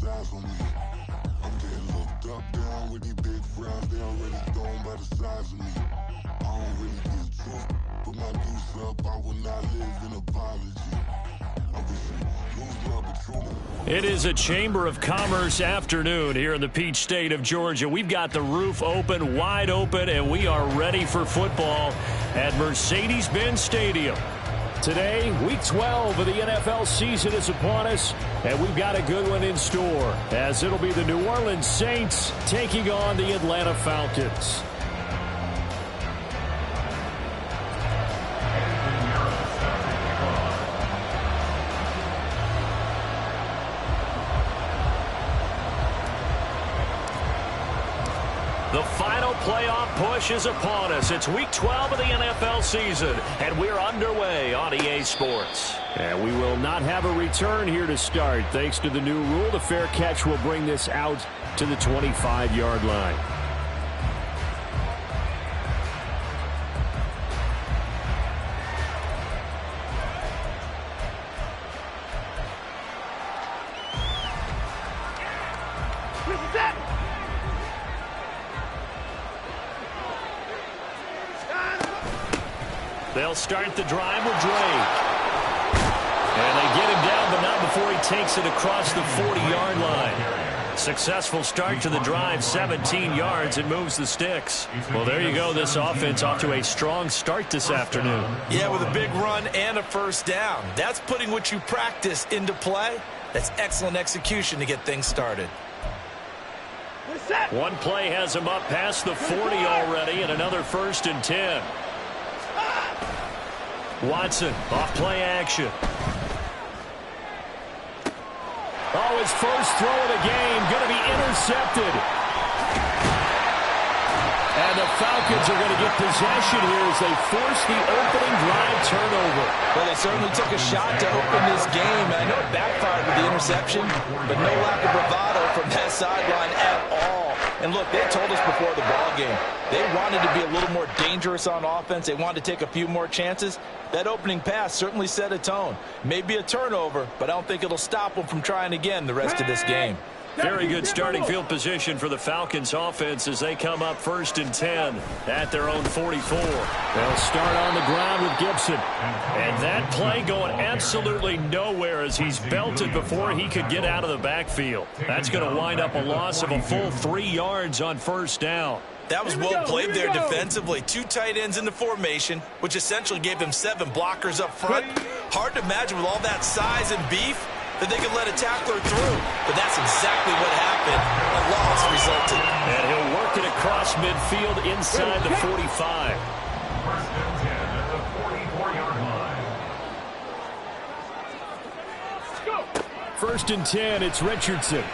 size on me. I'm getting looked up, down with these big frowns. They already thrown by the size of me. I don't really get tough. Put my deuce up, I will not live in apology. I wish you lose love, but truly. It is a Chamber of Commerce afternoon here in the Peach State of Georgia. We've got the roof open, wide open, and we are ready for football at Mercedes-Benz Stadium. Today, Week 12 of the NFL season is upon us, and we've got a good one in store, as it'll be the New Orleans Saints taking on the Atlanta Falcons. The final playoff push is upon us. It's Week 12 of the NFL season, and we're underway on EA Sports. And we will not have a return here to start. Thanks to the new rule, the fair catch will bring this out to the 25-yard line. They'll start the drive with Drake. And they get him down, but not before he takes it across the 40-yard line. Successful start to the drive, 17 yards, and moves the sticks. Well, there you go. This offense off to a strong start this afternoon. Yeah, with a big run and a first down. That's putting what you practice into play. That's excellent execution to get things started. One play has him up past the 40 already, and another 1st and 10. Watson, off play action. Oh, his first throw of the game, going to be intercepted. And the Falcons are going to get possession here as they force the opening drive turnover. Well, they certainly took a shot to open this game. I know it backfired with the interception, but no lack of bravado from that sideline at all. And look, they told us before the ball game, they wanted to be a little more dangerous on offense. They wanted to take a few more chances. That opening pass certainly set a tone. Maybe a turnover, but I don't think it'll stop them from trying again the rest of this game. Very good starting field position for the Falcons offense as they come up 1st and 10 at their own 44. They'll start on the ground with Gibson. And that play going absolutely nowhere as he's belted before he could get out of the backfield. That's going to wind up a loss of a full 3 yards on 1st down. That was well played there defensively. 2 tight ends in the formation, which essentially gave them 7 blockers up front. Hard to imagine with all that size and beef that they could let a tackler through. But that's exactly what happened. A loss resulted. And he'll work it across midfield inside the 45. 1st and 10, it's Richardson.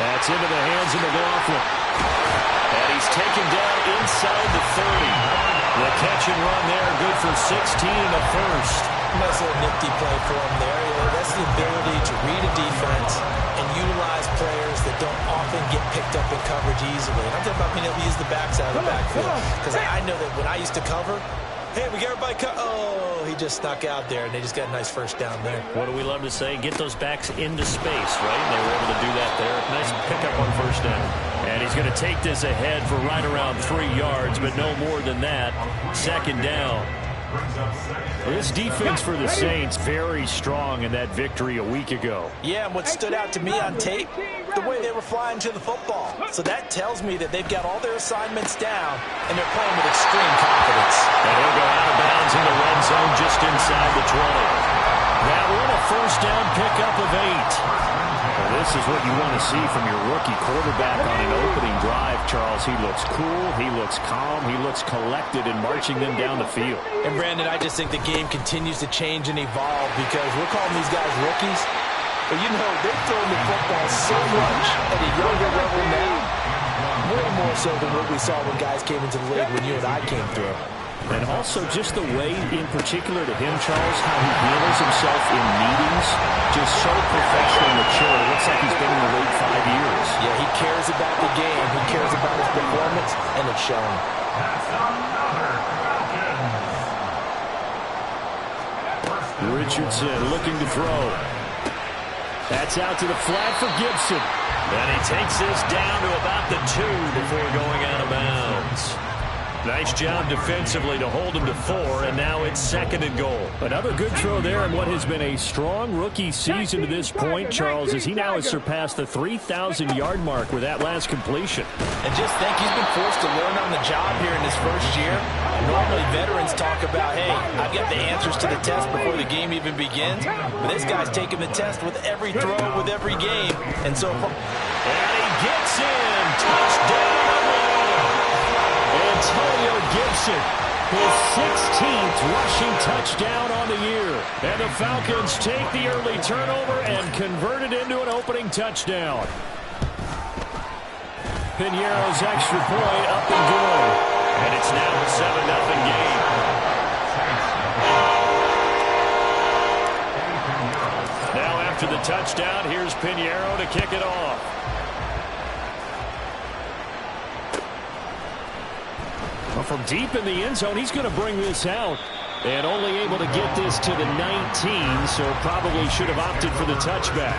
That's into the hands of McLaughlin. And he's taken down inside the 30. The catch and run there, good for 16 and a first. Nice little nifty play for him there. That's the ability to read a defense and utilize players that don't often get picked up in coverage easily. And I'm talking about being able to use the backside of the backfield. Because I know that when I used to cover, hey, we got everybody oh, he just snuck out there, and they just got a nice first down there. What do we love to say? Get those backs into space, right? And they were able to do that there. Nice pickup on 1st down. And he's going to take this ahead for right around 3 yards, but no more than that. 2nd down. This defense for the Saints, very strong in that victory a week ago. Yeah, and what stood out to me on tape, the way they were flying to the football. So that tells me that they've got all their assignments down, and they're playing with extreme confidence. And he'll go out of bounds in the red zone just inside the 20. That one a 1st down pickup of 8. Well, this is what you want to see from your rookie quarterback on an opening drive, Charles. He looks cool, he looks calm, he looks collected in marching them down the field. And, Brandon, I just think the game continues to change and evolve because we're calling these guys rookies. But, you know, they're throwing the football so much at a younger level now, way more so than what we saw when guys came into the league when you and I came through. And also just the way, in particular to him, Charles, how he handles himself in meetings, just so professional and mature. It looks like he's been in the league 5 years. Yeah, he cares about the game. He cares about his performance, and it's showing. Richardson looking to throw. That's out to the flat for Gibson. And he takes this down to about the 2 before going out of bounds. Nice job defensively to hold him to 4, and now it's 2nd and goal. Another good throw there in what has been a strong rookie season to this point, Charles, as he now has surpassed the 3,000-yard mark with that last completion. And just think, he's been forced to learn on the job here in his first year. Normally, veterans talk about, hey, I've got the answers to the test before the game even begins. But this guy's taking the test with every throw, with every game. And so, and he gets in. Touchdown. Antonio Gibson, his 16th rushing touchdown on the year. And the Falcons take the early turnover and convert it into an opening touchdown. Piñeiro's extra point up and good. And it's now a 7-0 game. Now after the touchdown, here's Piñeiro to kick it off. Well, from deep in the end zone, he's going to bring this out. And only able to get this to the 19, so probably should have opted for the touchback.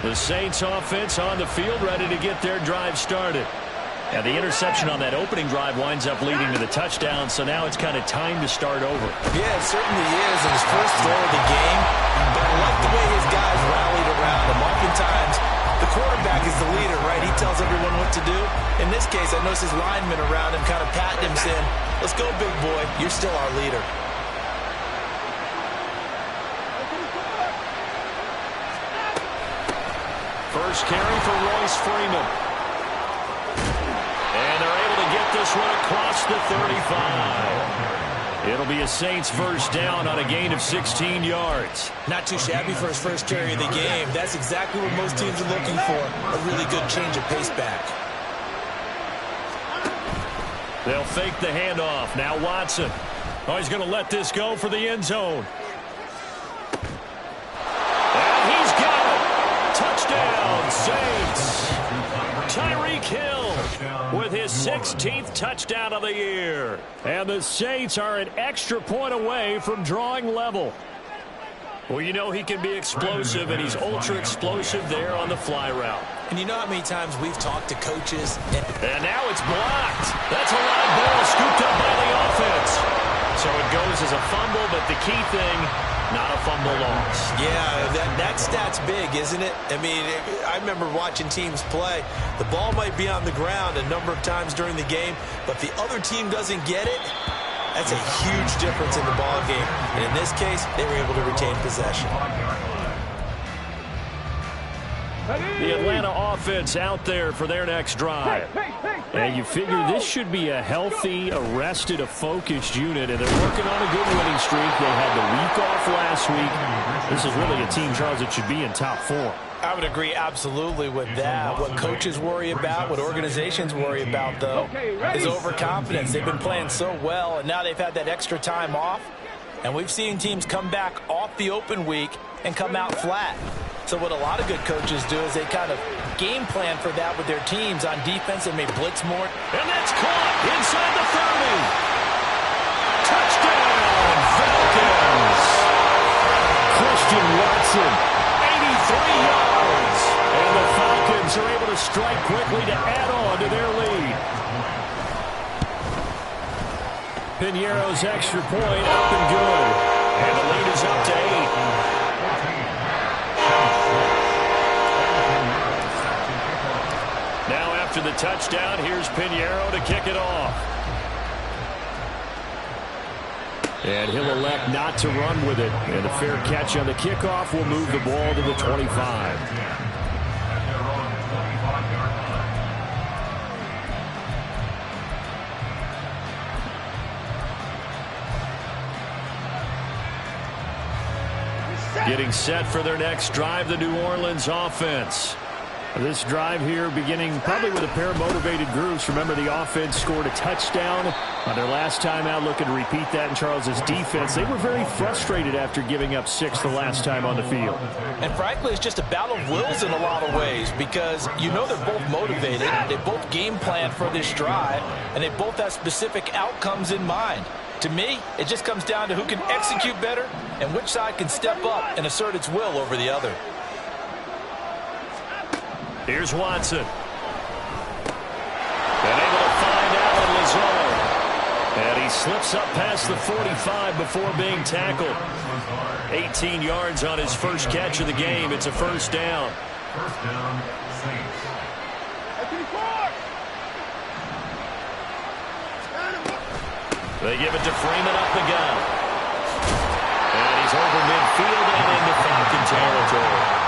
The Saints offense on the field, ready to get their drive started. And the interception on that opening drive winds up leading to the touchdown, so now it's kind of time to start over. Yeah, it certainly is, in his first throw of the game. But I like the way his guys rallied around him. Oftentimes, the quarterback is the leader, right? He tells everyone what to do. In this case, I noticed his linemen around him kind of patting him, saying, let's go, big boy. You're still our leader. First carry for Royce Freeman. And they're able to get this one across the 35. It'll be a Saints first down on a gain of 16 yards. Not too shabby for his first carry of the game. That's exactly what most teams are looking for. A really good change of pace back. They'll fake the handoff. Now Watson. Oh, he's going to let this go for the end zone. And he's got it. Touchdown, Saints. Tyreek Hill with his 16th touchdown of the year. And the Saints are an extra point away from drawing level. Well, you know he can be explosive, and he's ultra-explosive there on the fly route. And you know how many times we've talked to coaches. And now it's blocked. That's a live ball scooped up by the offense. So it goes as a fumble, but the key thing, not a fumble loss. Yeah, that stat's big, isn't it? I mean, I remember watching teams play. The ball might be on the ground a number of times during the game, but the other team doesn't get it. That's a huge difference in the ball game. And in this case, they were able to retain possession. The Atlanta offense out there for their next drive. And you figure this should be a healthy, arrested, a focused unit, and they're working on a good winning streak. They had the week off last week. This is really a team, Charles, that should be in top 4. I would agree absolutely with that. What coaches worry about, what organizations worry about, though, is overconfidence. They've been playing so well, and now they've had that extra time off. And we've seen teams come back off the open week and come out flat. So what a lot of good coaches do is they kind of game plan for that with their teams on defense and may blitz more. And that's caught inside the 30. Touchdown, Falcons. Christian Watson, 83 yards. And the Falcons are able to strike quickly to add on to their lead. Piñeiro's extra point up and good. And the lead is up to 8. Now after the touchdown, here's Piñeiro to kick it off. And he'll elect not to run with it. And a fair catch on the kickoff will move the ball to the 25. Getting set for their next drive, the New Orleans offense. This drive here beginning probably with a pair of motivated groups. Remember, the offense scored a touchdown on their last time out. Looking to repeat that in Charles's defense. They were very frustrated after giving up 6 the last time on the field. And frankly, it's just a battle of wills in a lot of ways because you know they're both motivated. They both game plan for this drive, and they both have specific outcomes in mind. To me, it just comes down to who can execute better and which side can step up and assert its will over the other. Here's Watson. And able to find Alan Lazard. And he slips up past the 45 before being tackled. 18 yards on his first catch of the game. It's a first down. First down, Saints. They give it to Freeman up the gut. And he's over midfield and into Falcon territory.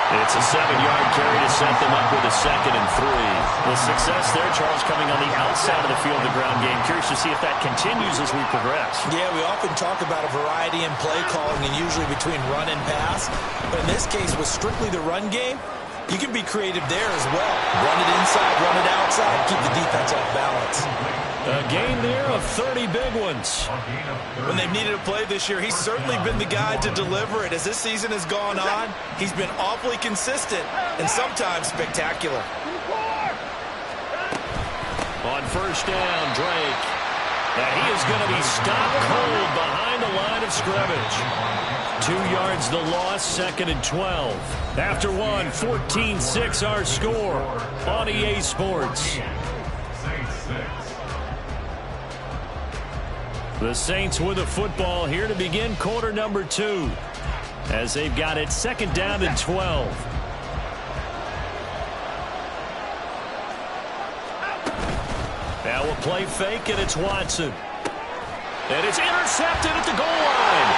It's a 7-yard carry to set them up with a 2nd and 3. The success there, Charles, coming on the outside of the field, the ground game. Curious to see if that continues as we progress. Yeah, we often talk about a variety in play calling and usually between run and pass. But in this case, with strictly the run game, you can be creative there as well. Run it inside, run it outside, keep the defense off balance. A game there of 30 big ones. When they've needed a play this year, he's certainly been the guy to deliver it. As this season has gone on, he's been awfully consistent and sometimes spectacular. On first down, Drake. And he is going to be stopped cold behind the line of scrimmage. 2 yards the loss, 2nd and 12. After one, 14-6 our score on EA Sports. The Saints with the football here to begin quarter number 2 as they've got it 2nd down and 12. Now a play fake, and it's Watson. And it's intercepted at the goal line.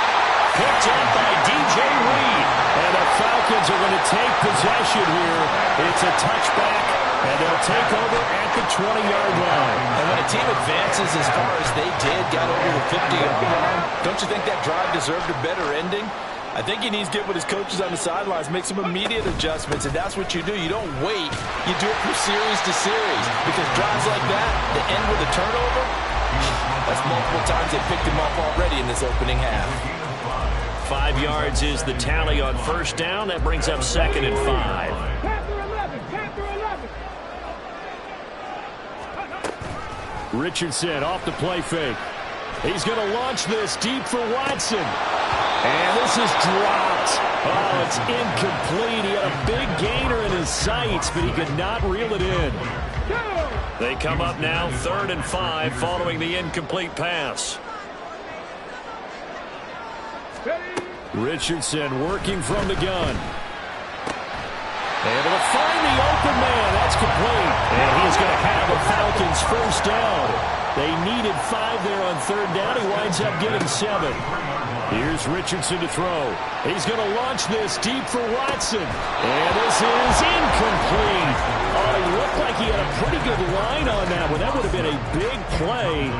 Picked up by DJ Reed. And the Falcons are going to take possession here. It's a touchback, and they'll take over at the 20-yard line. And when a team advances as far as they did, got over the 50-yard line, don't you think that drive deserved a better ending? I think he needs to get with his coaches on the sidelines, make some immediate adjustments, and that's what you do. You don't wait. You do it from series to series, because drives like that, that end with a turnover, that's multiple times they picked him off already in this opening half. 5 yards is the tally on first down. That brings up 2nd and 5. Richardson off the play fake. He's going to launch this deep for Watson. And this is dropped. Oh, it's incomplete. He had a big gainer in his sights, but he could not reel it in. They come up now 3rd and 5 following the incomplete pass. Richardson working from the gun. Able to find the open man. That's complete. And he's going to have a Falcons first down. They needed 5 there on 3rd down. He winds up getting 7. Here's Richardson to throw. He's going to launch this deep for Watson. And this is incomplete. Oh, he looked like he had a pretty good line on that one. That would have been a big play,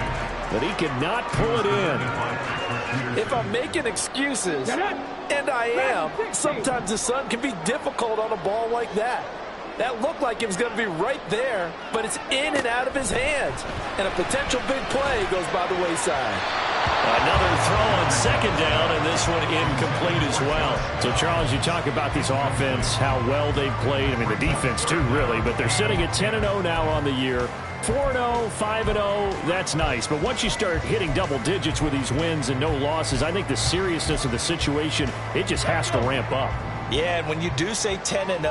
but he could not pull it in. If I'm making excuses, and I am, sometimes the sun can be difficult on a ball like that. That looked like it was going to be right there, but it's in and out of his hands. And a potential big play goes by the wayside. Another throw on 2nd down, and this one incomplete as well. So, Charles, you talk about this offense, how well they've played. I mean, the defense, too, really. But they're sitting at 10-0 now on the year. 4-0, 5-0, that's nice. But once you start hitting double digits with these wins and no losses, I think the seriousness of the situation, it just has to ramp up. Yeah, and when you do say 10-0,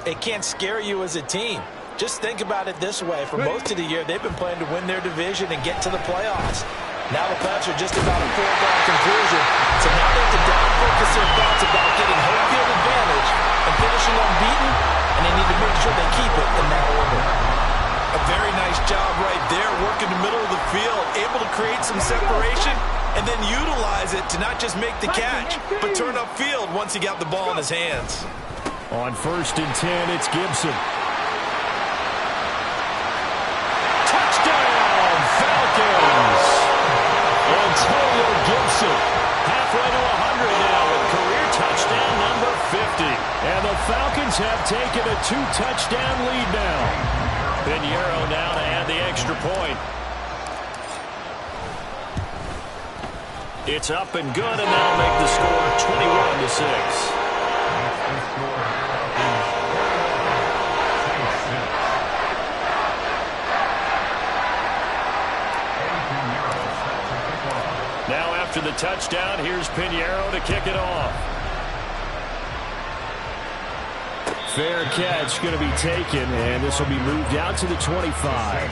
it can't scare you as a team. Just think about it this way. For most of the year, they've been playing to win their division and get to the playoffs. Now the Pats are just about a foregone conclusion. So now they have to down-focus their thoughts about getting home field advantage and finishing unbeaten, and they need to make sure they keep it in that order. A very nice job right there, working the middle of the field, able to create some separation, and then utilize it to not just make the catch, but turn upfield once he got the ball in his hands. On 1st and 10, it's Gibson. Touchdown, Falcons! Antonio Gibson, halfway to 100 now with career touchdown number 50. And the Falcons have taken a 2-touchdown lead now. Pinheiro now to add the extra point. It's up and good, and that'll make the score 21-6. After the touchdown, here's Pinheiro to kick it off. Fair catch going to be taken, and this will be moved out to the 25.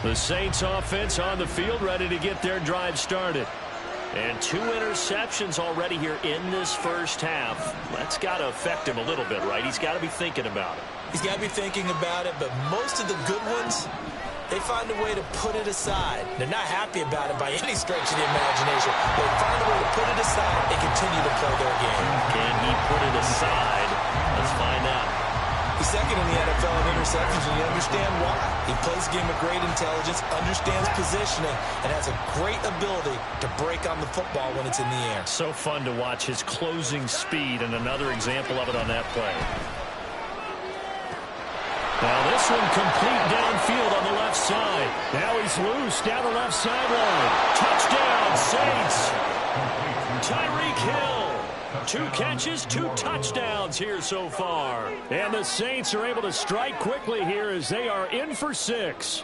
The Saints offense on the field, ready to get their drive started. And 2 interceptions already here in this first half. That's got to affect him a little bit, right? He's got to be thinking about it. He's got to be thinking about it, but most of the good ones, they find a way to put it aside. They're not happy about it by any stretch of the imagination. They find a way to put it aside and continue to play their game. Can he put it aside? Let's find out. He's second in the NFL in interceptions, and you understand why. He plays the game with great intelligence, understands positioning, and has a great ability to break on the football when it's in the air. So fun to watch his closing speed, and another example of it on that play. Now this one complete downfield on the left side. Now he's loose down the left sideline. Touchdown, Saints. Tyreek Hill. 2 catches, 2 touchdowns here so far. And the Saints are able to strike quickly here as they are in for 6.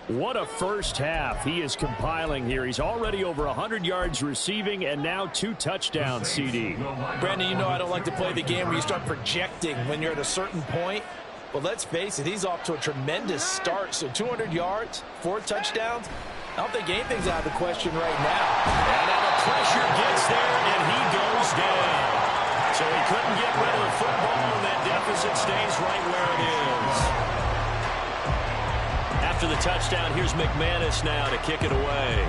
What a first half he is compiling here. He's already over 100 yards receiving and now 2 touchdowns, CD. Brandon, you know I don't like to play the game where you start projecting when you're at a certain point. But let's face it, he's off to a tremendous start. So 200 yards, 4 touchdowns. I don't think anything's out of the question right now. And now the pressure gets there, and he goes down. So he couldn't get rid of the football, and that deficit stays right where it is. After the touchdown, here's McManus now to kick it away.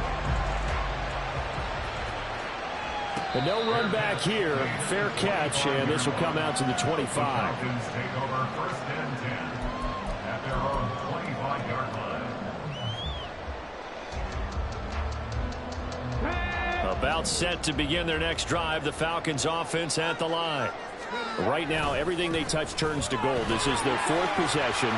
But no run back here. Fair catch, and this will come out to the 25. Falcons take over 1st and 10 at their own 25-yard line. About set to begin their next drive. The Falcons offense at the line. Right now, everything they touch turns to gold. This is their 4th possession.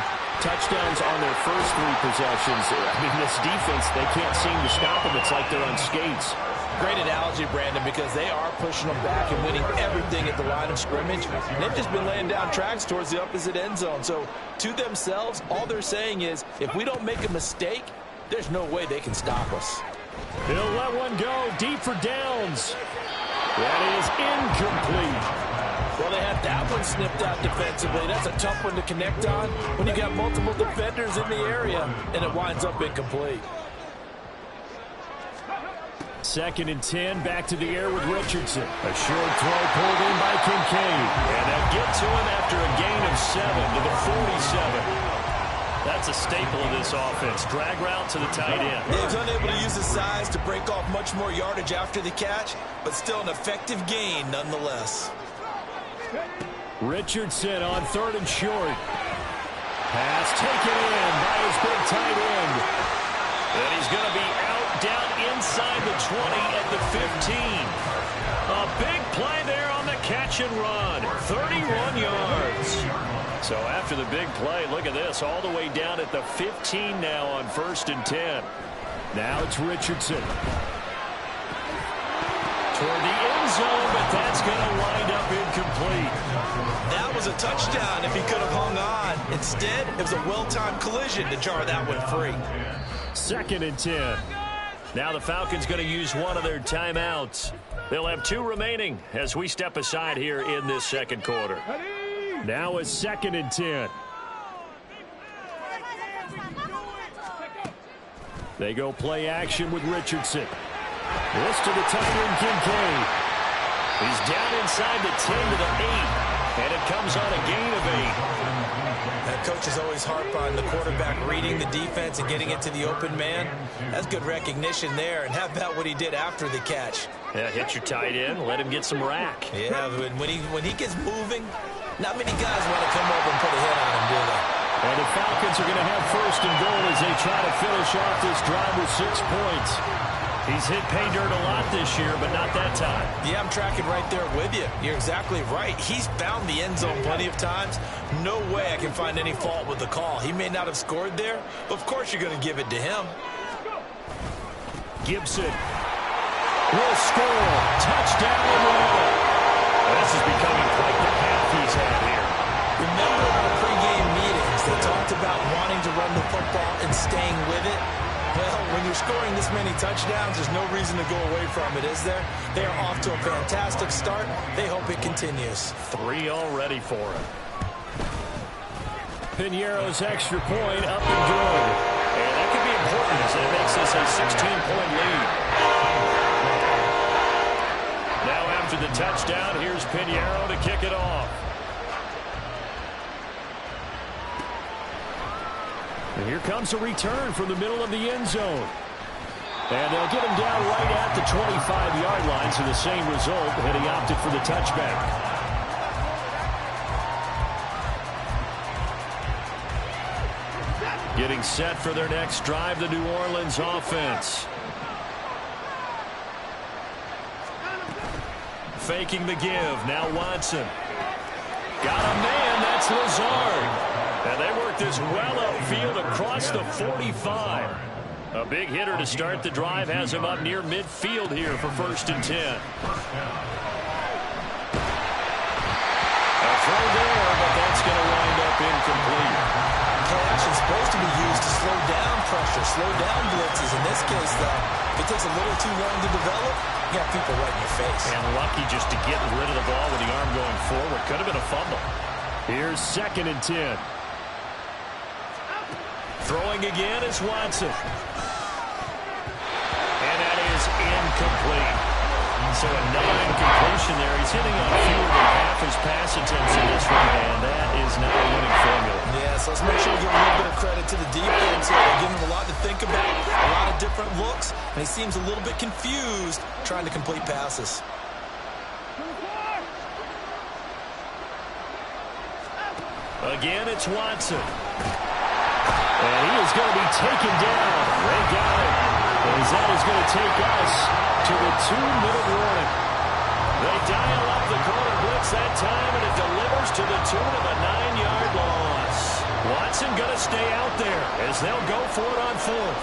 Touchdowns on their first 3 possessions. I mean, this defense, they can't seem to stop them. It's like they're on skates. Great analogy, Brandon, because they are pushing them back and winning everything at the line of scrimmage. And they've just been laying down tracks towards the opposite end zone. So to themselves, all they're saying is, if we don't make a mistake, there's no way they can stop us. He'll let one go deep for downs. That is incomplete. Well, they had that one snipped out defensively. That's a tough one to connect on when you got multiple defenders in the area, and it winds up incomplete. 2nd and 10, back to the air with Richardson. A short throw pulled in by Kincaid. And they'll get to him after a gain of 7 to the 47. That's a staple of this offense. Drag route to the tight end. He was unable to use his size to break off much more yardage after the catch, but still an effective gain nonetheless. Richardson on 3rd and short. Pass taken in by his big tight end. And he's going to be out down inside the 20 at the 15. A big play there on the catch and run. 31 yards. So after the big play, look at this, all the way down at the 15 now on 1st and 10. Now it's Richardson. Toward the end zone, but that's going to wind up incomplete. That was a touchdown if he could have hung on. Instead, it was a well-timed collision to jar that one free. 2nd and 10. Now the Falcons going to use one of their timeouts. They'll have 2 remaining as we step aside here in this 2nd quarter. Now it's 2nd and 10. They go play action with Richardson. This to the tight end, Kincaid. He's down inside the 10 to the 8. And it comes on a gain of 8. That coaches always harp on the quarterback reading the defense and getting it to the open man. That's good recognition there. And how about what he did after the catch? Yeah, hit your tight end, let him get some rack. Yeah, when he gets moving, not many guys want to come over and put a hit on him, do they? And the Falcons are going to have 1st and goal as they try to finish off this drive with 6 points. He's hit pay dirt a lot this year, but not that time. Yeah, I'm tracking right there with you. You're exactly right. He's found the end zone plenty of times. No way I can find any fault with the call. He may not have scored there, but of course you're going to give it to him. Gibson will score. Touchdown, Atlanta. This is becoming quite the half he's had here. Remember in our pregame meetings, they talked about wanting to run the football and staying with it. Well, when you're scoring this many touchdowns, there's no reason to go away from it, is there? They are off to a fantastic start. They hope it continues. 3 already for him. Piñeiro's extra point up and good. And that could be important as it makes this a 16-point lead. Now after the touchdown, here's Piñeiro to kick it off. And here comes a return from the middle of the end zone. And they'll get him down right at the 25-yard line, so the same result, and he opted for the touchback. Getting set for their next drive, the New Orleans offense. Faking the give, now Watson. Got a man, that's Lazard. And they work this well upfield across the 45. A big hitter to start the drive has him up near midfield here for 1st and 10. A throw there, but that's going to wind up incomplete. Play action is supposed to be used to slow down pressure, slow down blitzes. In this case, though, if it takes a little too long to develop, you got people right in your face. And lucky just to get rid of the ball with the arm going forward. Could have been a fumble. Here's 2nd and 10. Throwing again is Watson. And that is incomplete. So a non-completion there. He's hitting on fewer than half his pass attempts in this one, and that is not a winning formula. Yes, let's make sure we give a little bit of credit to the defense here. They're giving him a lot to think about, a lot of different looks, and he seems a little bit confused trying to complete passes. Again, it's Watson. And he is going to be taken down. They got it. As that is going to take us to the 2-minute warning. They dial up the corner blitz that time, and it delivers to the tune of a 9-yard loss. Watson going to stay out there as they'll go for it on 4th.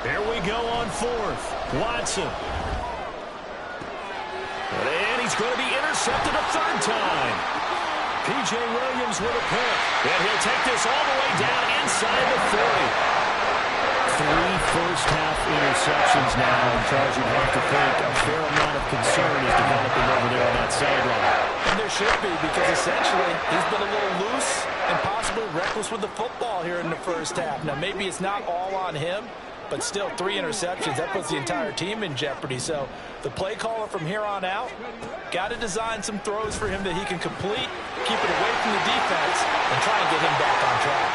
Here we go on 4th. Watson. And he's going to be intercepted a 3rd time. P.J. Williams with a pick. And he'll take this all the way down inside the 40. 3 first-half interceptions now. And Charles, you'd have to think a fair amount of concern is developing over there on that sideline. And there should be, because essentially he's been a little loose and possibly reckless with the football here in the first half. Now, maybe it's not all on him, but still 3 interceptions. That puts the entire team in jeopardy. So the play caller from here on out got to design some throws for him that he can complete, keep it away from the defense, and try and get him back on track.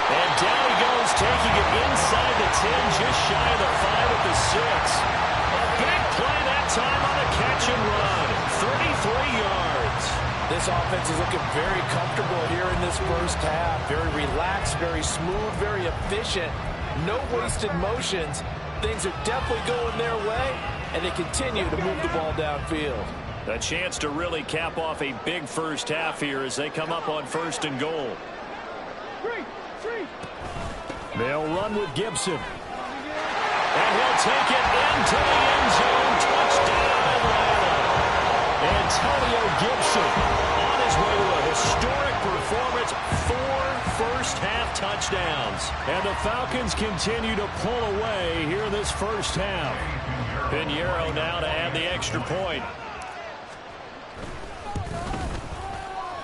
And down he goes, taking it inside the 10, just shy of the 5 at the 6. A big play that time on a catch and run. 33 yards. This offense is looking very comfortable here in this first half. Very relaxed, very smooth, very efficient. No wasted motions. Things are definitely going their way, and they continue to move the ball downfield. A chance to really cap off a big first half here as they come up on 1st and goal. They'll run with Gibson. And he'll take it into the end zone. Touchdown, Atlanta. Antonio Gibson on his way to a historic performance. 4 first-half touchdowns. And the Falcons continue to pull away here in this first half. Piñeiro now to add the extra point.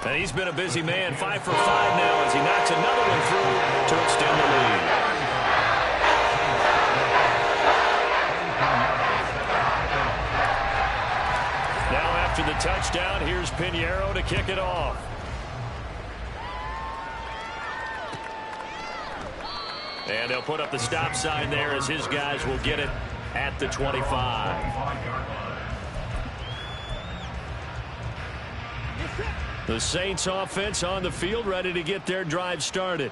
And he's been a busy man. 5 for 5 now as he knocks another one through to extend the lead. Now after the touchdown, here's Piñeiro to kick it off. And they'll put up the stop sign there as his guys will get it at the 25. The Saints offense on the field ready to get their drive started.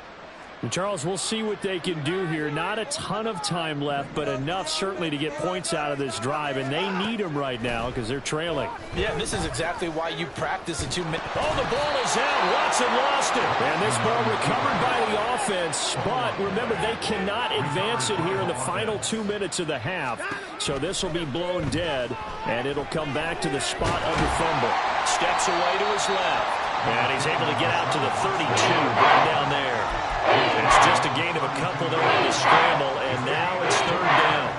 And Charles, we'll see what they can do here. Not a ton of time left, but enough certainly to get points out of this drive, and they need them right now because they're trailing. Yeah, this is exactly why you practice in 2 minutes. Oh, the ball is out. Watson lost it. And this ball recovered by the offense, but remember, they cannot advance it here in the final 2 minutes of the half. So this will be blown dead, and it'll come back to the spot of the fumble. Steps away to his left, and he's able to get out to the 32, right down there. It's just a gain of a couple there on the scramble, and now it's third down.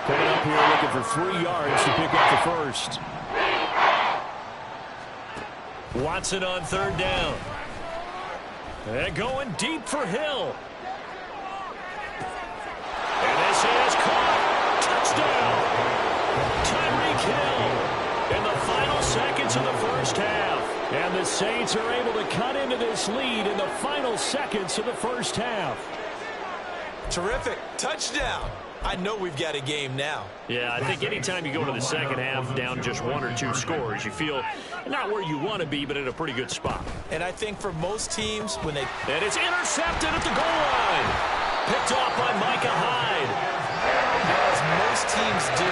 Coming up here looking for 3 yards to pick up the first. Watson on third down. And going deep for Hill. And this is caught. Touchdown. Tyreek Hill in the final seconds of the first half. And the Saints are able to cut into this lead in the final seconds of the first half. Terrific. Touchdown. I know we've got a game now. Yeah, I think anytime you go to the second half down just 1 or 2 scores, you feel not where you want to be, but in a pretty good spot. And I think for most teams, when they... And it's intercepted at the goal line. Picked off by Micah Hyde. As most teams do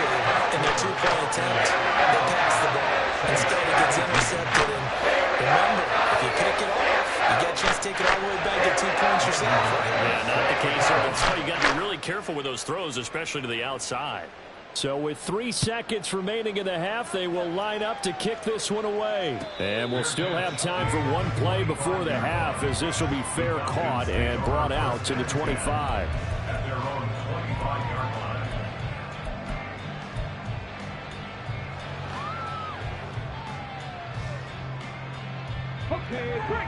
in their 2-point attempt, they pass the ball. Instead, it gets intercepted. And remember, if you pick it off, you get a chance to take it all the way back, get 2 points yourself, right? Yeah, not the case here. That's why you got to be really careful with those throws, especially to the outside. So with 3 seconds remaining in the half, they will line up to kick this one away. And we'll still have time for 1 play before the half, as this will be fair caught and brought out to the 25. At their own 25-yard line.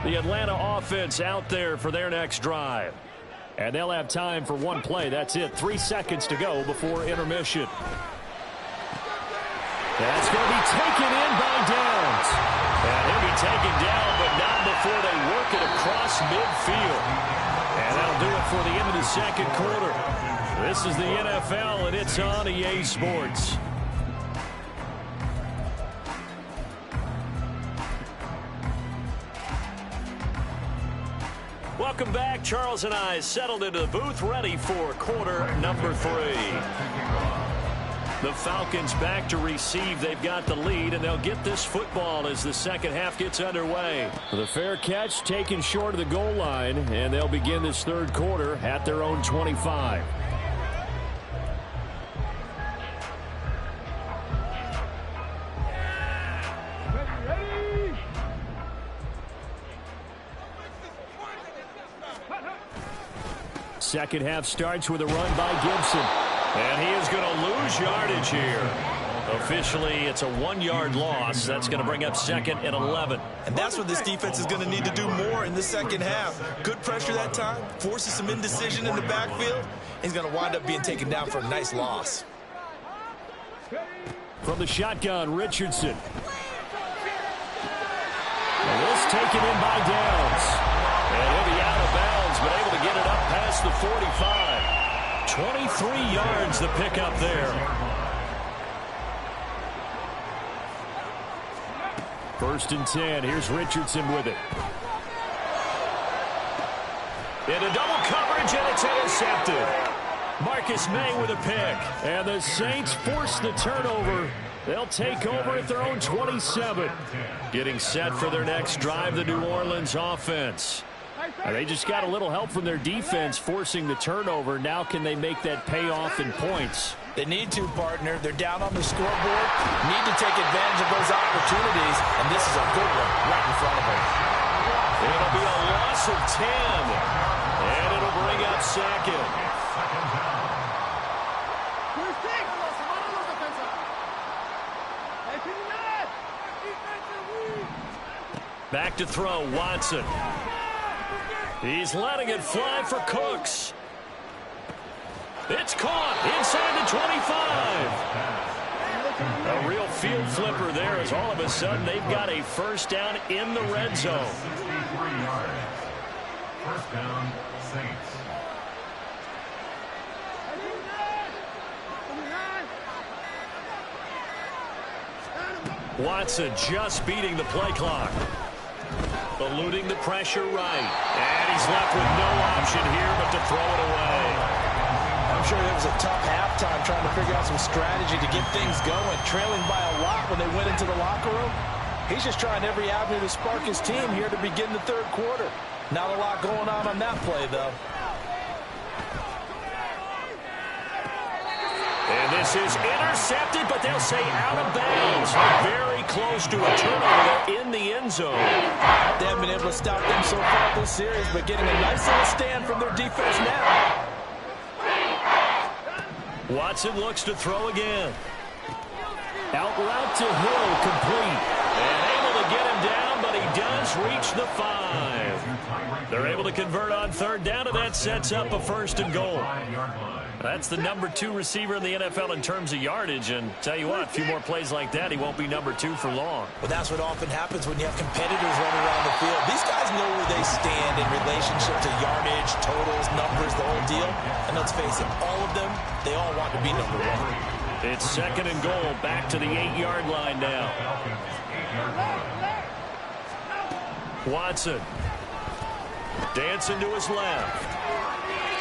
The Atlanta offense out there for their next drive. And they'll have time for 1 play. That's it. 3 seconds to go before intermission. That's going to be taken in by Downs. And he'll be taken down, but not before they work it across midfield. And that'll do it for the end of the second quarter. This is the NFL, and it's on EA Sports. Welcome back. Charles and I settled into the booth, ready for quarter number 3. The Falcons back to receive. They've got the lead, and they'll get this football as the second half gets underway. The fair catch taken short of the goal line, and they'll begin this third quarter at their own 25. Second half starts with a run by Gibson. And he is going to lose yardage here. Officially, it's a 1-yard loss. That's going to bring up second and 11. And that's what this defense is going to need to do more in the second half. Good pressure that time, forces some indecision in the backfield. He's going to wind up being taken down for a nice loss. From the shotgun, Richardson. And this taken in by Downs. And he'll be out of bounds, but able to get it up past the 45. 23 yards the pickup there. First and 10. Here's Richardson with it. Into double coverage, and it's intercepted. Marcus May with a pick. And the Saints force the turnover. They'll take over at their own 27. Getting set for their next drive, the New Orleans offense. They just got a little help from their defense forcing the turnover. Now can they make that pay off in points? They need to, partner. They're down on the scoreboard. Need to take advantage of those opportunities, and this is a good one right in front of them. It'll be a loss of 10, and it'll bring up second. Back to throw, Watson. He's letting it fly for Cooks. It's caught inside the 25. A real field flipper there, as all of a sudden they've got a first down in the red zone. 63 yards. First down, Saints. Watson just beating the play clock. Eluding the pressure right. And he's left with no option here but to throw it away. I'm sure it was a tough halftime trying to figure out some strategy to get things going. Trailing by a lot when they went into the locker room. He's just trying every avenue to spark his team here to begin the third quarter. Not a lot going on that play, though. And this is intercepted, but they'll say out of bounds. Very close to a turnover in the end zone. They haven't been able to stop them so far this series, but getting a nice little stand from their defense now. Watson looks to throw again. Out route to Hill, complete. And able to get him down, but he does reach the 5. They're able to convert on third down, and that sets up a 1st and goal. That's the number 2 receiver in the NFL in terms of yardage, and tell you what, a few more plays like that, he won't be number 2 for long. Well, that's what often happens when you have competitors running around the field. These guys know where they stand in relationship to yardage, totals, numbers, the whole deal. And let's face it, all of them, they all want to be number 1. It's 2nd and goal, back to the 8-yard line now. Watson dancing to his left.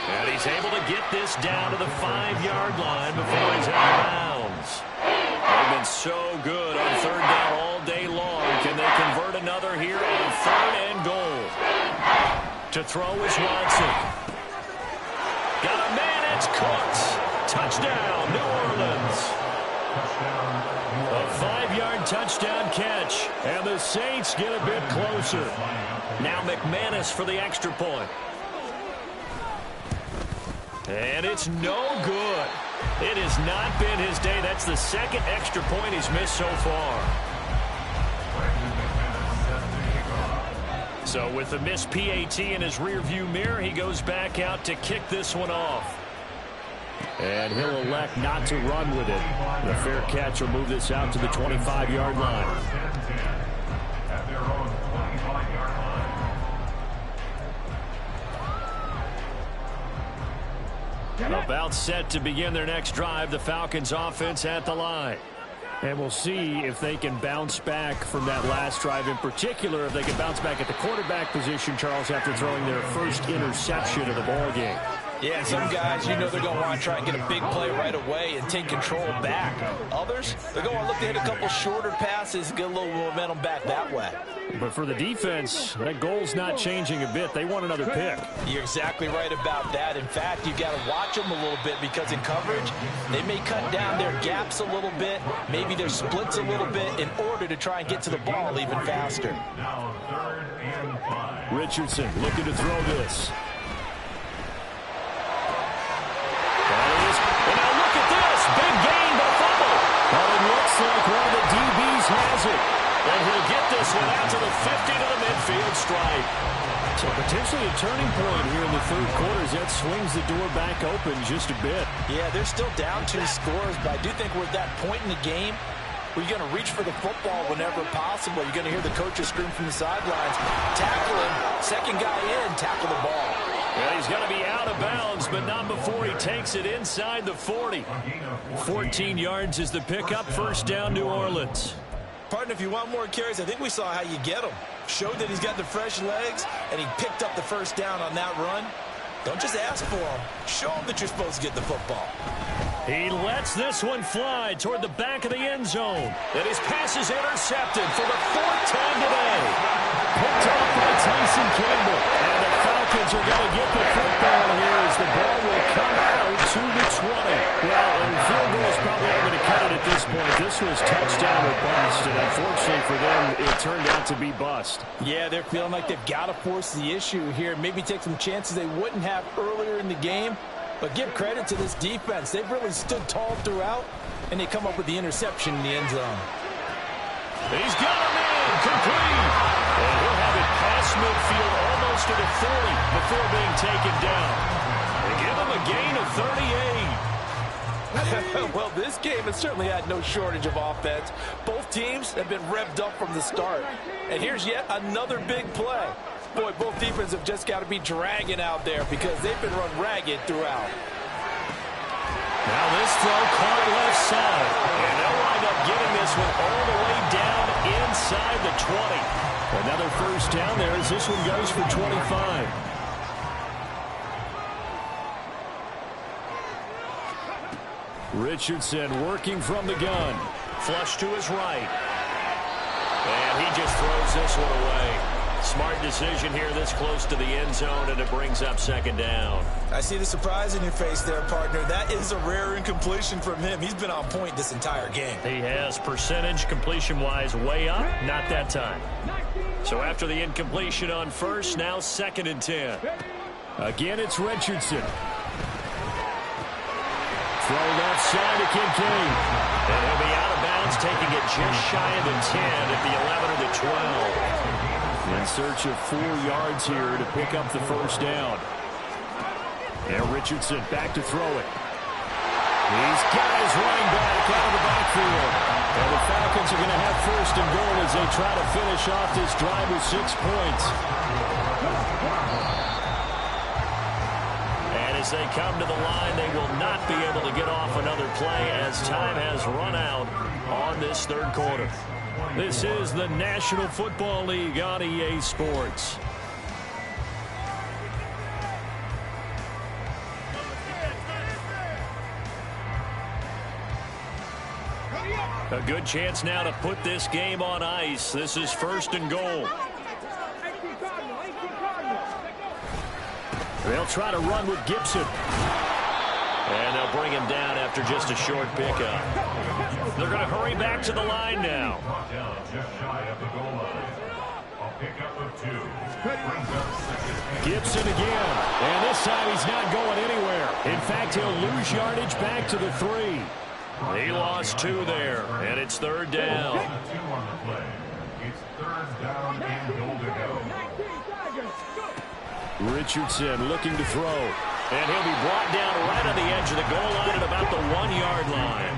And he's able to get this down to the 5-yard line before he's out of bounds. They've been so good on third down all day long. Can they convert another here on 3rd and goal? To throw is Watson. Got a man, it's Cooks. Touchdown, New Orleans. A 5-yard touchdown catch. And the Saints get a bit closer. Now McManus for the extra point. And it's no good. It has not been his day. That's the 2nd extra point he's missed so far. So with the missed PAT in his rearview mirror, he goes back out to kick this one off. And he'll elect not to run with it. The fair catch will move this out to the 25-yard line. At their own 25-yard line. About set to begin their next drive, the Falcons offense at the line. And we'll see if they can bounce back from that last drive, in particular if they can bounce back at the quarterback position, Charles, after throwing their first interception of the ballgame. Yeah, some guys, you know they're going to want to try and get a big play right away and take control back. Others, they're going to look to hit a couple shorter passes, get a little momentum back that way. But for the defense, that goal's not changing a bit. They want another pick. You're exactly right about that. In fact, you've got to watch them a little bit because in coverage, they may cut down their gaps a little bit, maybe their splits a little bit in order to try and get to the ball even faster. Now 3rd and 5. Richardson looking to throw this. And now look at this. Big gain, but fumble. Well, it looks like one of the DBs has it. And he'll get this one out to the 50 to the midfield stripe. So potentially a turning point here in the third quarter as that swings the door back open just a bit. Yeah, they're still down 2 scores, but I do think we're at that point in the game where you're going to reach for the football whenever possible. You're going to hear the coaches scream from the sidelines. Tackle him. Second guy in, tackle the ball. Yeah, he's going to be out of bounds, but not before he takes it inside the 40. 14 yards is the pickup. First down, New Orleans. Partner, if you want more carries, I think we saw how you get him. Showed that he's got the fresh legs, and he picked up the first down on that run. Don't just ask for him. Show him that you're supposed to get the football. He lets this one fly toward the back of the end zone. And his pass is intercepted for the 4th time today. Picked up by Tyson Campbell. And the Falcons are going to get the football here as the ball will come out to the 20. Well, and field goal is probably not going to cut it at this point. This was touchdown or bust, and unfortunately for them, it turned out to be bust. Yeah, they're feeling like they've got to force the issue here. Maybe take some chances they wouldn't have earlier in the game. But give credit to this defense. They've really stood tall throughout, and they come up with the interception in the end zone. He's got a man complete. And he'll have it past midfield almost to the 40 before being taken down. They give him a gain of 38. Well, this game has certainly had no shortage of offense. Both teams have been revved up from the start. And here's yet another big play. Boy, both defenses have just got to be dragging out there because they've been run ragged throughout. Now this throw caught left side. And they'll wind up getting this one all the way down inside the 20. Another first down there as this one goes for 25. Richardson working from the gun. Flush to his right. And he just throws this one away. Smart decision here this close to the end zone, and it brings up second down. I see the surprise in your face there, partner. That is a rare incompletion from him. He's been on point this entire game. He has percentage completion-wise way up, not that time. So after the incompletion on first, now 2nd and 10. Again, it's Richardson. Throw left side to Kincaid. And he'll be out of bounds, taking it just shy of the 10 at the 11 or the 12. In search of 4 yards here to pick up the first down. And Richardson back to throw it. He's got his running back out of the backfield. And the Falcons are going to have 1st and goal as they try to finish off this drive with 6 points. And as they come to the line, they will not be able to get off another play as time has run out on this 3rd quarter. This is the National Football League on EA Sports. A good chance now to put this game on ice. This is 1st and goal. They'll try to run with Gibson. And they'll bring him down after just a short pickup. They're going to hurry back to the line now. Gibson again. And this time he's not going anywhere. In fact, he'll lose yardage back to the 3. He lost 2 there, and it's 3rd down. It's 3rd down and goal to go. Richardson looking to throw. And he'll be brought down right on the edge of the goal line at about the 1-yard line.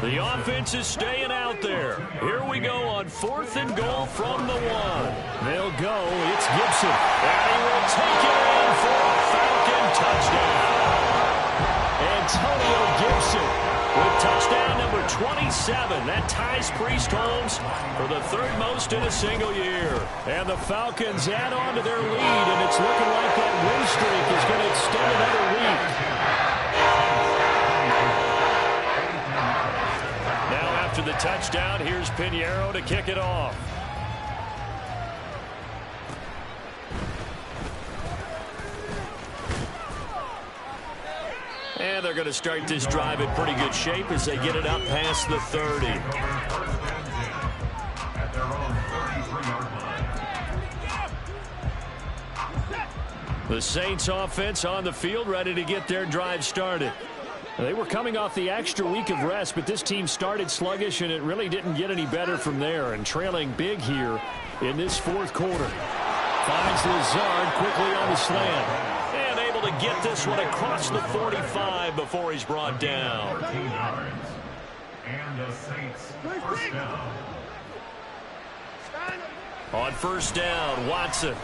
The offense is staying out there. Here we go on 4th and goal from the 1. They'll go. It's Gibson. And he will take it in for a Falcon touchdown. Antonio Gibson with touchdown number 27. That ties Priest Holmes for the 3rd most in a single year. And the Falcons add on to their lead, and it's looking like that win streak is going to extend another week. Now after the touchdown, here's Pinheiro to kick it off. And they're going to start this drive in pretty good shape as they get it up past the 30. At their own 33-yard line. The Saints offense on the field, ready to get their drive started. They were coming off the extra week of rest, but this team started sluggish, and it really didn't get any better from there, and trailing big here in this 4th quarter. Finds Lazard quickly on the slant. To get this one across the 45 before he's brought down. 14 yards. And the Saints 1st down. On 1st down, Watson.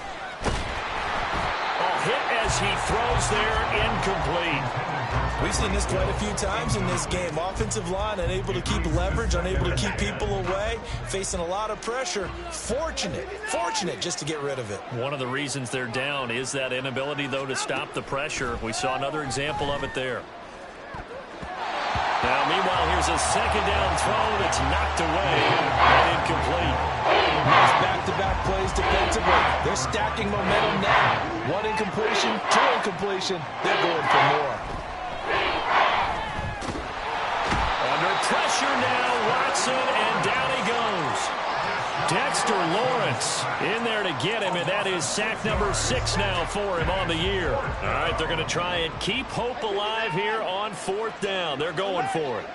Hit as he throws there, incomplete. We've seen this quite a few times in this game. Offensive line unable to keep leverage, unable to keep people away, facing a lot of pressure. Fortunate just to get rid of it. One of the reasons they're down is that inability, though, to stop the pressure. We saw another example of it there. Now, meanwhile, here's a 2nd down throw that's knocked away and incomplete. Back-to-back plays defensively. They're stacking momentum now. 1 incompletion, 2 incompletion. They're going for more. Under pressure now, Watson, and down he goes. Dexter Lawrence in there to get him, and that is sack number 6 now for him on the year. All right, they're going to try and keep hope alive here on 4th down. They're going for it.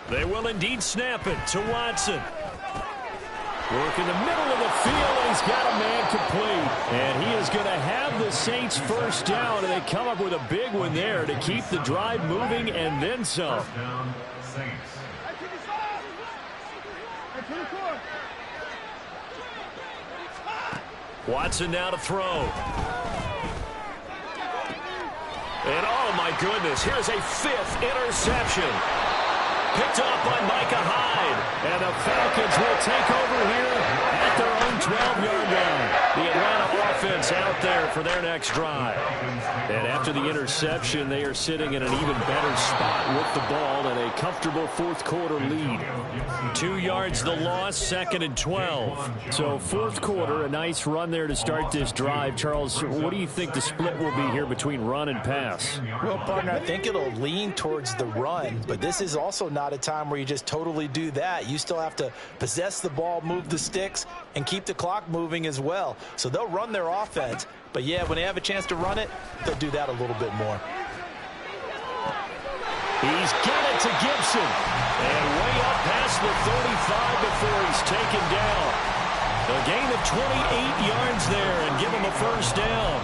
They will indeed snap it to Watson. Work in the middle of the field, and he's got a man complete. And he is going to have the Saints 1st down, and they come up with a big one there to keep the drive moving and then some. Down, Saints. Watson now to throw. And oh my goodness, here's a 5th interception. picked off by Micah Hyde. And the Falcons will take over here at their own 12-yard line. The Atlanta offense out there for their next drive. And after the interception, they are sitting in an even better spot with the ball and a comfortable fourth quarter lead. 2 yards the loss, 2nd and 12. So fourth quarter, a nice run there to start this drive. Charles, what do you think the split will be here between run and pass? Well, partner, I think it'll lean towards the run, but this is also not a time where you just totally do that. You still have to possess the ball, move the sticks, and keep the clock moving as well. So they'll run their offense, but yeah, when they have a chance to run it, they'll do that a little bit more. He's got it to Gibson, and way up past the 35 before he's taken down. A gain of 28 yards there and give him a first down.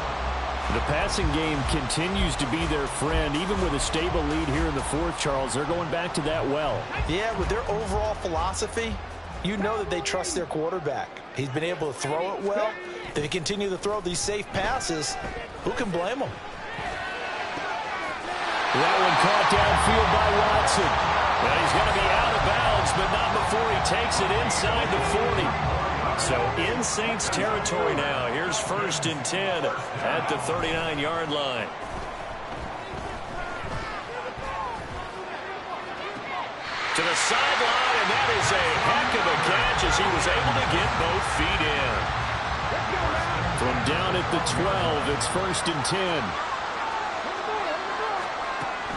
The passing game continues to be their friend. Even with a stable lead here in the fourth, Charles, they're going back to that well. Yeah, with their overall philosophy, you know that they trust their quarterback. He's been able to throw it well. They continue to throw these safe passes. Who can blame them? That one caught downfield by Watson. Well, he's going to be out of bounds, but not before he takes it inside the 40. So in Saints territory now. Here's 1st and 10 at the 39-yard line. To the sideline, and that is a heck of a catch as he was able to get both feet in. From down at the 12, it's 1st and 10.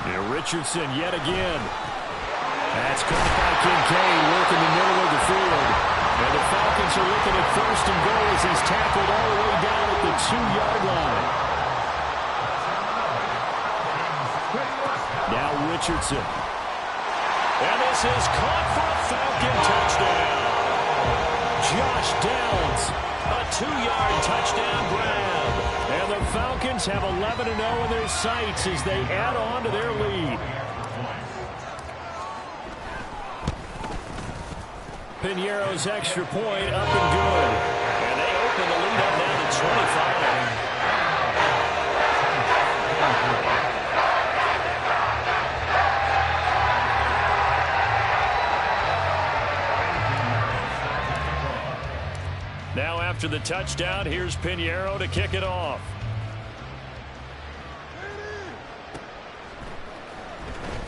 And Richardson yet again. That's caught by Kincaid, working the middle of the field. And the Falcons are looking at 1st and goal as he's tackled all the way down at the 2-yard line. Now Richardson. And this is caught for a Falcon touchdown. Josh Downs, a 2-yard touchdown grab. And the Falcons have 11-0 in their sights as they add on to their lead. Piñeiro's extra point up and good. And they open the lead up now to 25. Now after the touchdown, here's Piñeiro to kick it off.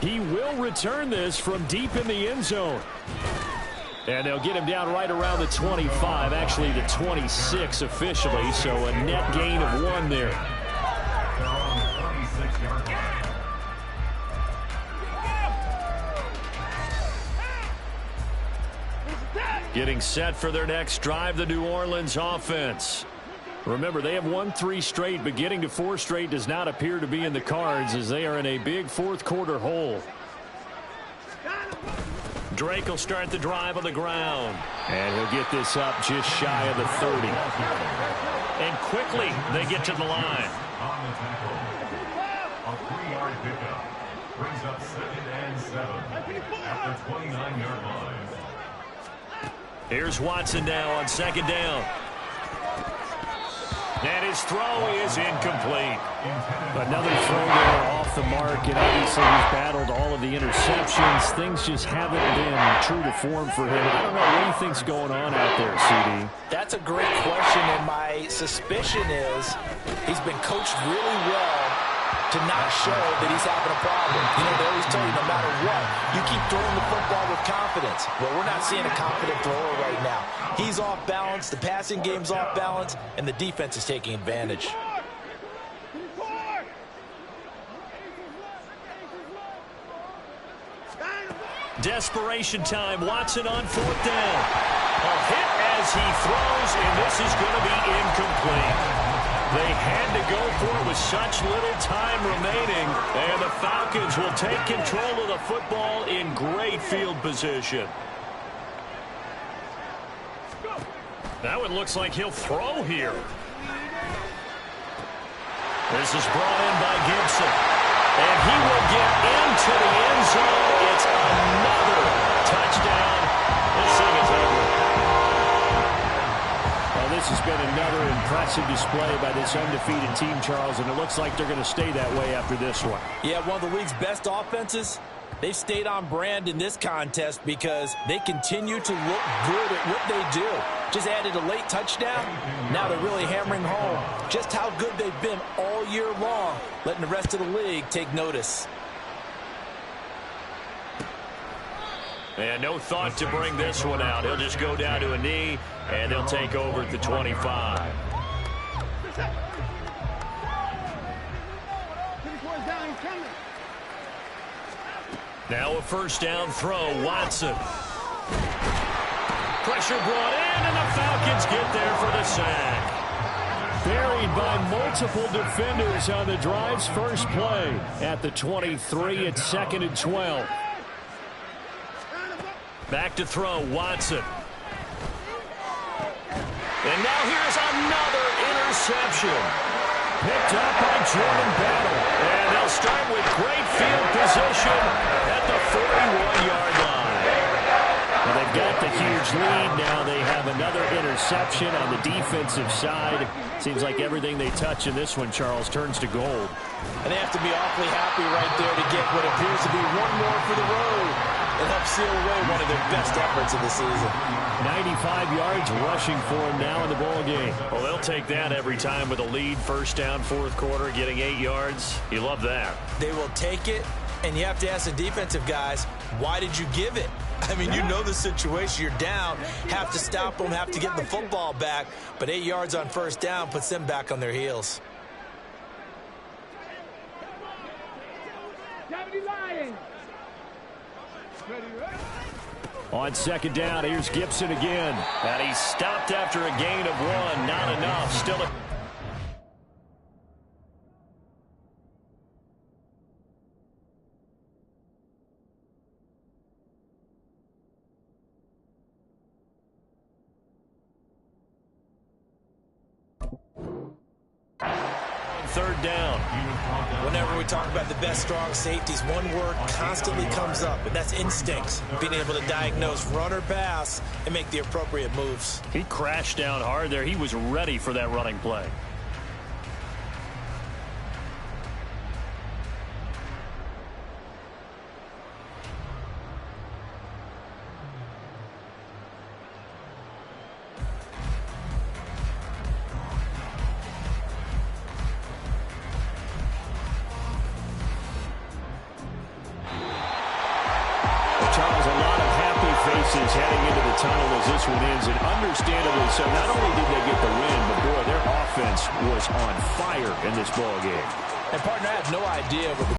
He will return this from deep in the end zone. And they'll get him down right around the 25, actually the 26 officially, so a net gain of 1 there. Getting set for their next drive, the New Orleans offense. Remember, they have won 3 straight, but getting to 4 straight does not appear to be in the cards as they are in a big fourth quarter hole. Drake will start the drive on the ground. And he'll get this up just shy of the 30. And quickly, they get to the line. On the tackle, a 3-yard pickup brings up 2nd and 7 at the 29-yard line. Here's Watson now on 2nd down. And his throw is incomplete. Another throw there off the mark, and obviously he's battled all of the interceptions. Things just haven't been true to form for him. I don't know what he thinks going on out there, CD. That's a great question, and my suspicion is he's been coached really well to not show that he's having a problem. You know, they always tell you no matter what, you keep throwing the football with confidence. Well, we're not seeing a confident thrower right now. He's off balance, the passing game's off balance, and the defense is taking advantage. Desperation time. Watson on 4th down. A hit as he throws, and this is going to be incomplete. They had to go for it with such little time remaining, and the Falcons will take control of the football in great field position. That one looks like he'll throw here. This is brought in by Gibson, and he will get into the end zone. It's another touchdown. This thing is over. Well, this has been another impressive display by this undefeated team, Charles, and it looks like they're going to stay that way after this one. Yeah, one of the league's best offenses, They've stayed on brand in this contest because they continue to look good at what they do. Just added a late touchdown. Now they're really hammering home just how good they've been all year long, letting the rest of the league take notice. And no thought to bring this one out. He'll just go down to a knee, and they'll take over at the 25. Now a first down throw, Watson. Pressure brought in, and the Falcons get there for the sack. Buried by multiple defenders on the drive's first play. At the 23, it's 2nd and 12. Back to throw, Watson. And now here's another interception. Picked up by Jordan Battle. And they'll start with great field position at the 41-yard line. Well, they've got the huge lead. Now they have another interception on the defensive side. Seems like everything they touch in this one, Charles, turns to gold. And they have to be awfully happy right there to get what appears to be one more for the road. It helps seal away one of their best efforts of the season. 95 yards rushing for him now in the ball game. Well, they'll take that every time with a lead. First down, fourth quarter, getting 8 yards. You love that. They will take it, and you have to ask the defensive guys, why did you give it? I mean, you know the situation. You're down, have to stop them, have to get the football back. But 8 yards on first down puts them back on their heels. On second down, here's Gibson again. And he's stopped after a gain of 1. Not enough. Still a... Third down. Whenever we talk about the best strong safeties, one word constantly comes up, and that's instincts. Being able to diagnose run or pass and make the appropriate moves. He crashed down hard there. He was ready for that running play. Heading into the tunnel as this one ends, and understandably so. Not only did they get the win, but boy, their offense was on fire in this ball game. And partner, I have no idea what the